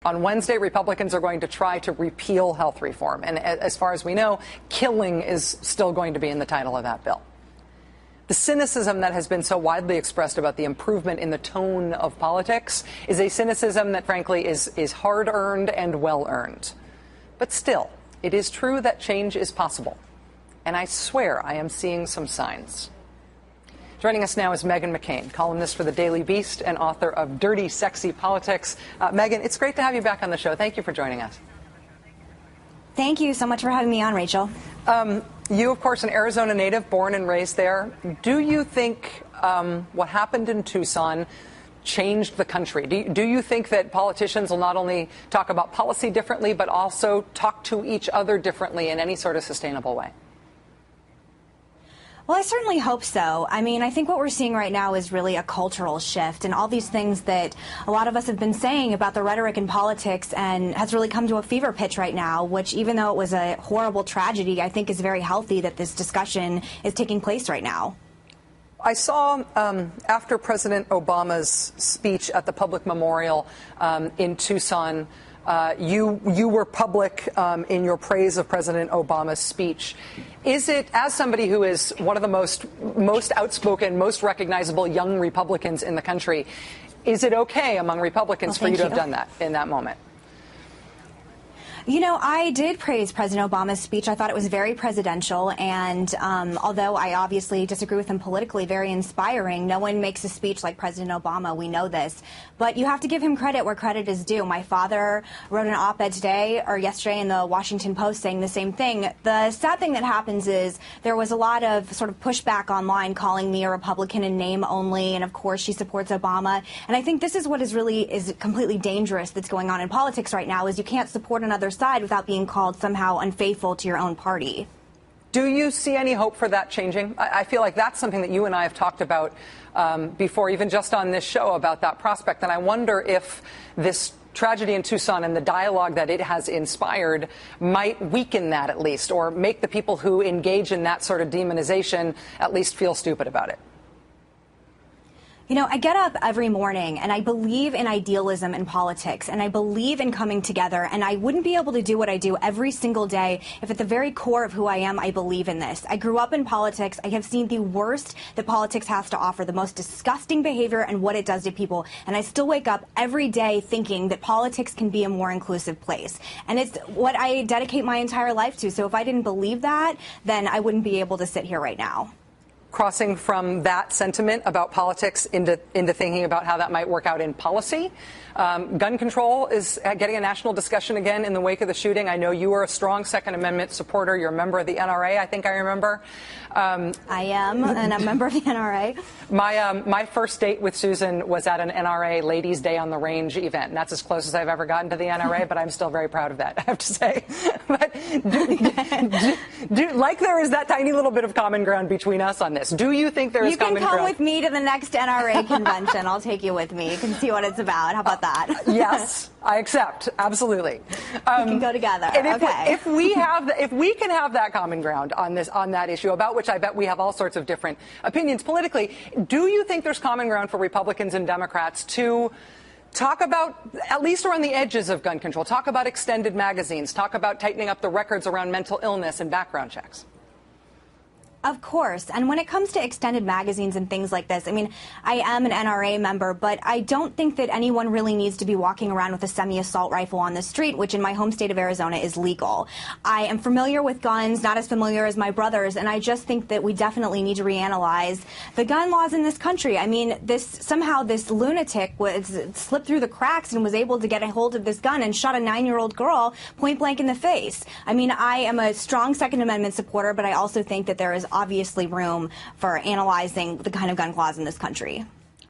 On Wednesday, Republicans are going to try to repeal health reform. And as far as we know, killing is still going to be in the title of that bill. The cynicism that has been so widely expressed about the improvement in the tone of politics is a cynicism that, frankly, is hard-earned and well-earned. But still, it is true that change is possible. And I swear I am seeing some signs. Joining us now is Maddow McCain, columnist for the Daily Beast and author of Dirty, Sexy Politics. Megan, it's great to have you back on the show. Thank you for joining us. Thank you so much for having me on, Rachel. You, of course, an Arizona native, born and raised there. Do you think what happened in Tucson changed the country? Do you think that politicians will not only talk about policy differently, but also talk to each other differently in any sort of sustainable way? Well, I certainly hope so. I mean, I think what we're seeing right now is really a cultural shift, and all these things that a lot of us have been saying about the rhetoric in politics and has really come to a fever pitch right now, which, even though it was a horrible tragedy, I think is very healthy that this discussion is taking place right now. I saw after President Obama's speech at the public memorial in Tucson, you were public in your praise of President Obama's speech. Is it, as somebody who is one of the most outspoken, most recognizable young Republicans in the country, is it okay among Republicans for you to have done that in that moment? You know, I did praise President Obama's speech. I thought it was very presidential, and although I obviously disagree with him politically, very inspiring. No one makes a speech like President Obama. We know this. But you have to give him credit where credit is due. My father wrote an op-ed today, or yesterday, in the Washington Post saying the same thing. The sad thing that happens is there was a lot of sort of pushback online calling me a Republican in name only, and of course she supports Obama. And I think this is what is completely dangerous that's going on in politics right now, is you can't support another side without being called somehow unfaithful to your own party. Do you see any hope for that changing? I feel like that's something that you and I have talked about before, even just on this show, about that prospect. And I wonder if this tragedy in Tucson and the dialogue that it has inspired might weaken that, at least, or make the people who engage in that sort of demonization at least feel stupid about it. You know, I get up every morning and I believe in idealism in politics, and I believe in coming together, and I wouldn't be able to do what I do every single day if at the very core of who I am, I believe in this. I grew up in politics. I have seen the worst that politics has to offer, the most disgusting behavior and what it does to people. And I still wake up every day thinking that politics can be a more inclusive place. And it's what I dedicate my entire life to. So if I didn't believe that, then I wouldn't be able to sit here right now. Crossing from that sentiment about politics into thinking about how that might work out in policy. Gun control is getting a national discussion again in the wake of the shooting. I know you are a strong Second Amendment supporter. You're a member of the NRA, I think I remember. I am, and I'm a member of the NRA. My first date with Susan was at an NRA Ladies' Day on the Range event, and that's as close as I've ever gotten to the NRA, but I'm still very proud of that, I have to say. But like there is that tiny little bit of common ground between us on this. Do you think there is common ground? You can come with me to the next NRA convention. I'll take you with me. You can see what it's about. How about that? Yes, I accept. Absolutely. We can go together. And okay. If we can have that common ground on that issue, about which I bet we have all sorts of different opinions politically, do you think there's common ground for Republicans and Democrats to talk about, at least around the edges of gun control, talk about extended magazines, talk about tightening up the records around mental illness and background checks? Of course. And when it comes to extended magazines and things like this, I mean, I am an NRA member, but I don't think that anyone really needs to be walking around with a semi-assault rifle on the street, which in my home state of Arizona is legal. I am familiar with guns, not as familiar as my brothers, and I just think that we definitely need to reanalyze the gun laws in this country. I mean, somehow this lunatic slipped through the cracks and was able to get a hold of this gun and shot a 9-year-old girl point blank in the face. I mean, I am a strong Second Amendment supporter, but I also think that there is obviously room for analyzing the kind of gun laws in this country.